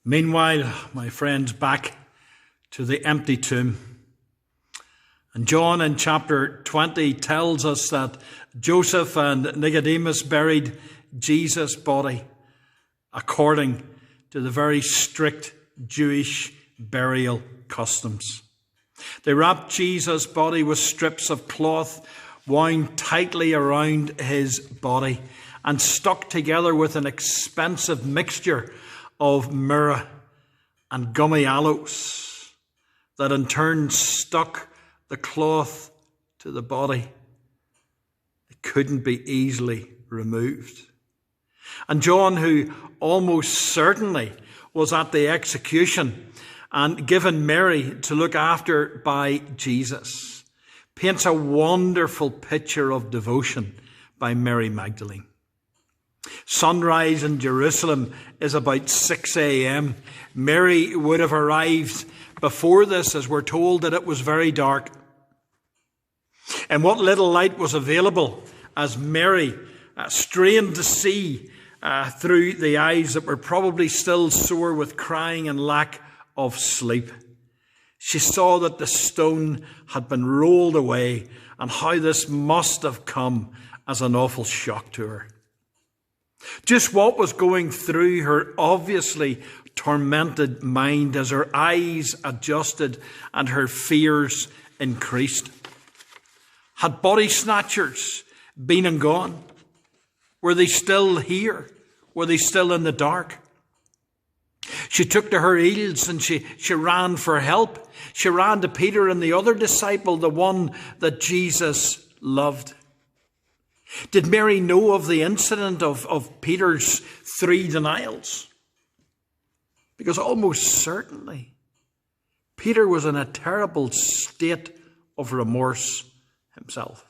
Meanwhile, my friends, back to the empty tomb. And John in chapter 20 tells us that Joseph and Nicodemus buried Jesus' body according to the very strict Jewish burial customs. They wrapped Jesus' body with strips of cloth wound tightly around his body and stuck together with an expensive mixture of myrrh and gummy aloes that in turn stuck the cloth to the body. It couldn't be easily removed. And John, who almost certainly was at the execution and given Mary to look after by Jesus, paints a wonderful picture of devotion by Mary Magdalene. Sunrise in Jerusalem is about 6 a.m. Mary would have arrived before this, as we're told that it was very dark. And what little light was available as Mary strained to see through the eyes that were probably still sore with crying and lack of sleep, she saw that the stone had been rolled away, and how this must have come as an awful shock to her. Just what was going through her obviously tormented mind as her eyes adjusted and her fears increased? Had body snatchers been and gone? Were they still here? Were they still in the dark? She took to her heels and she ran for help. She ran to Peter and the other disciple, the one that Jesus loved. Did Mary know of the incident of Peter's 3 denials? Because almost certainly Peter was in a terrible state of remorse himself.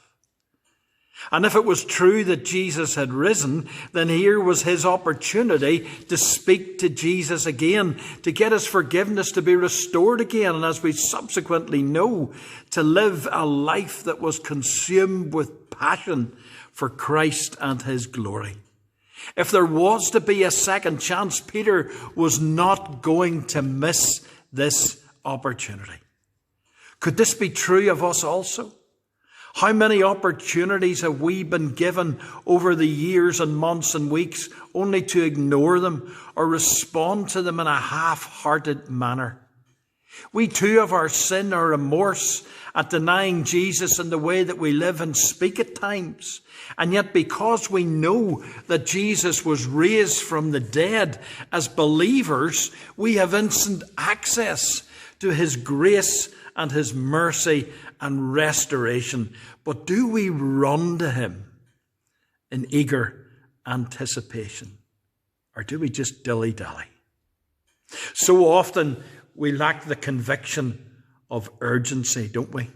And if it was true that Jesus had risen, then here was his opportunity to speak to Jesus again, to get his forgiveness, to be restored again, and as we subsequently know, to live a life that was consumed with passion for Christ and his glory. If there was to be a second chance, Peter was not going to miss this opportunity. Could this be true of us also? How many opportunities have we been given over the years and months and weeks only to ignore them or respond to them in a half-hearted manner? We too have our sin or remorse at denying Jesus in the way that we live and speak at times. And yet because we know that Jesus was raised from the dead, as believers, we have instant access to his grace and his mercy and restoration. But do we run to him in eager anticipation? Or do we just dilly-dally? So often we lack the conviction of urgency, don't we?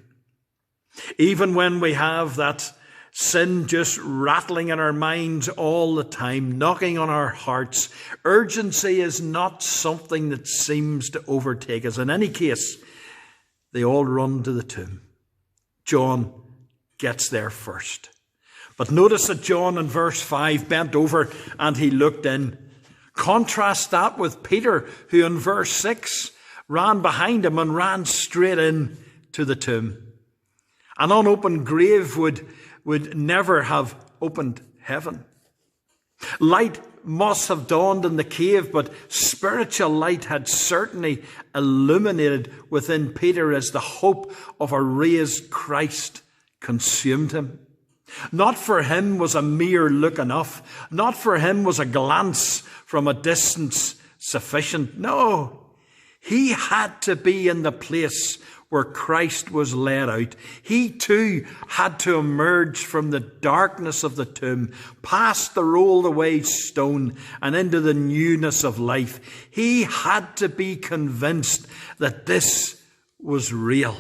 Even when we have that sin just rattling in our minds all the time, knocking on our hearts, urgency is not something that seems to overtake us. In any case, they all run to the tomb. John gets there first. But notice that John in verse 5 bent over and he looked in. Contrast that with Peter, who in verse 6 ran behind him and ran straight in to the tomb. An unopened grave would never have opened heaven. Light must have dawned in the cave, but spiritual light had certainly illuminated within Peter as the hope of a raised Christ consumed him. Not for him was a mere look enough. Not for him was a glance from a distance sufficient. No, he had to be in the place where Christ was led out. He too had to emerge from the darkness of the tomb, past the rolled away stone and into the newness of life. He had to be convinced that this was real.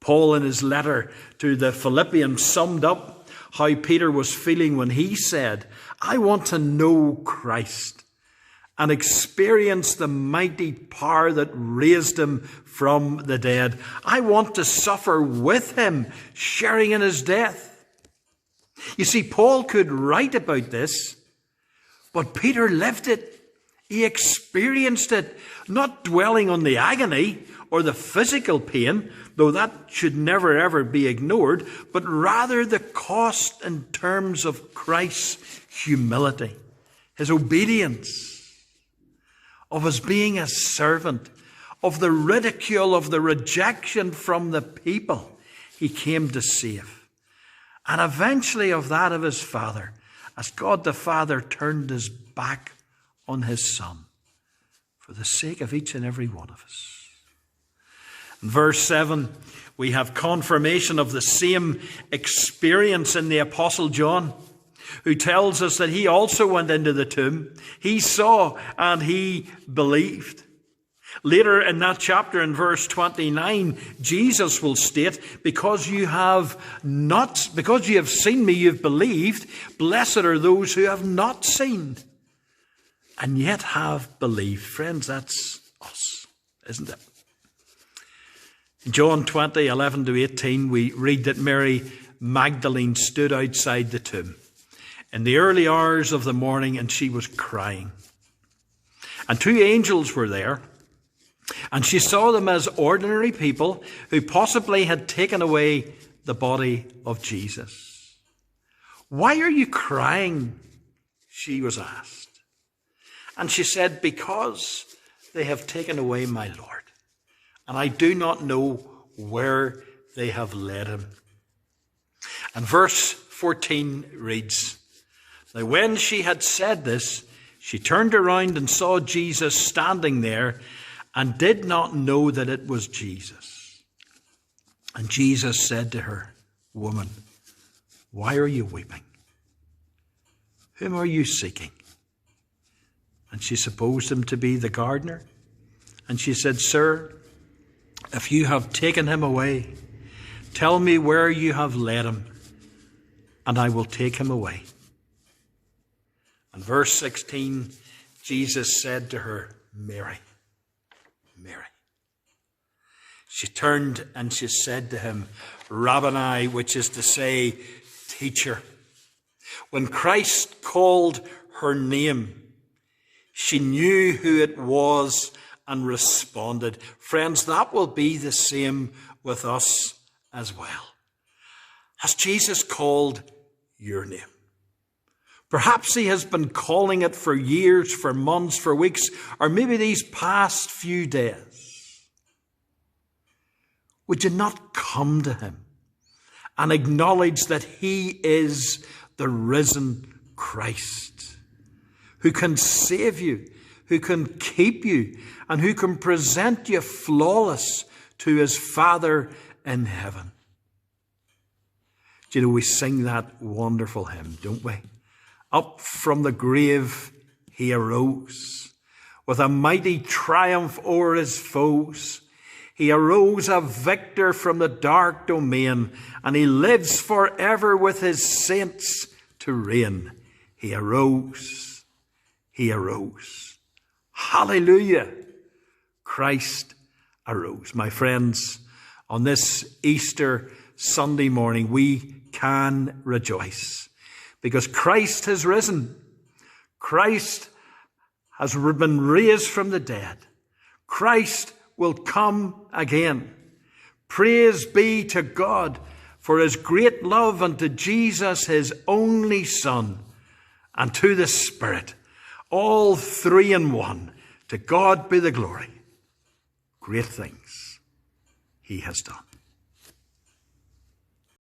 Paul in his letter to the Philippians summed up how Peter was feeling when he said, I want to know Christ and experience the mighty power that raised him from the dead. I want to suffer with him, sharing in his death. You see, Paul could write about this, but Peter lived it He experienced it, not dwelling on the agony or the physical pain, though that should never ever be ignored, but rather the cost in terms of Christ's humility, his obedience, of his being a servant, of the ridicule, of the rejection from the people he came to save, and eventually of that of his Father, as God the Father turned his back on his Son for the sake of each and every one of us. In verse 7, we have confirmation of the same experience in the Apostle John, who tells us that he also went into the tomb. He saw and he believed. Later in that chapter, in verse 29, Jesus will state, because you have seen me, you've believed. Blessed are those who have not seen and yet have believed. Friends, that's us, isn't it? In John 20, 11 to 18, we read that Mary Magdalene stood outside the tomb in the early hours of the morning, and she was crying. And two angels were there, and she saw them as ordinary people who possibly had taken away the body of Jesus. "Why are you crying?" she was asked. And she said, "Because they have taken away my Lord, and I do not know where they have led him." And verse 14 reads, "Now when she had said this, she turned around and saw Jesus standing there, and did not know that it was Jesus. And Jesus said to her, 'Woman, why are you weeping? Whom are you seeking?' And she supposed him to be the gardener. And she said, 'Sir, if you have taken him away, tell me where you have laid him, and I will take him away.' And verse 16, Jesus said to her, 'Mary, Mary.' She turned and she said to him, 'Rabboni,' which is to say, teacher. When Christ called her name, she knew who it was and responded. Friends, that will be the same with us as well. Has Jesus called your name? Perhaps he has been calling it for years, for months, for weeks, or maybe these past few days. Would you not come to him and acknowledge that he is the risen Christ, who can save you, who can keep you, and who can present you flawless to his Father in heaven? Do you know, we sing that wonderful hymn, don't we? Up from the grave he arose, with a mighty triumph o'er his foes. He arose a victor from the dark domain, and he lives forever with his saints to reign. He arose. He arose. Hallelujah. Christ arose. My friends, on this Easter Sunday morning, we can rejoice, because Christ has risen. Christ has been raised from the dead. Christ will come again. Praise be to God for his great love, and to Jesus, his only Son, and to the Spirit, all three in one. To God be the glory. Great things he has done.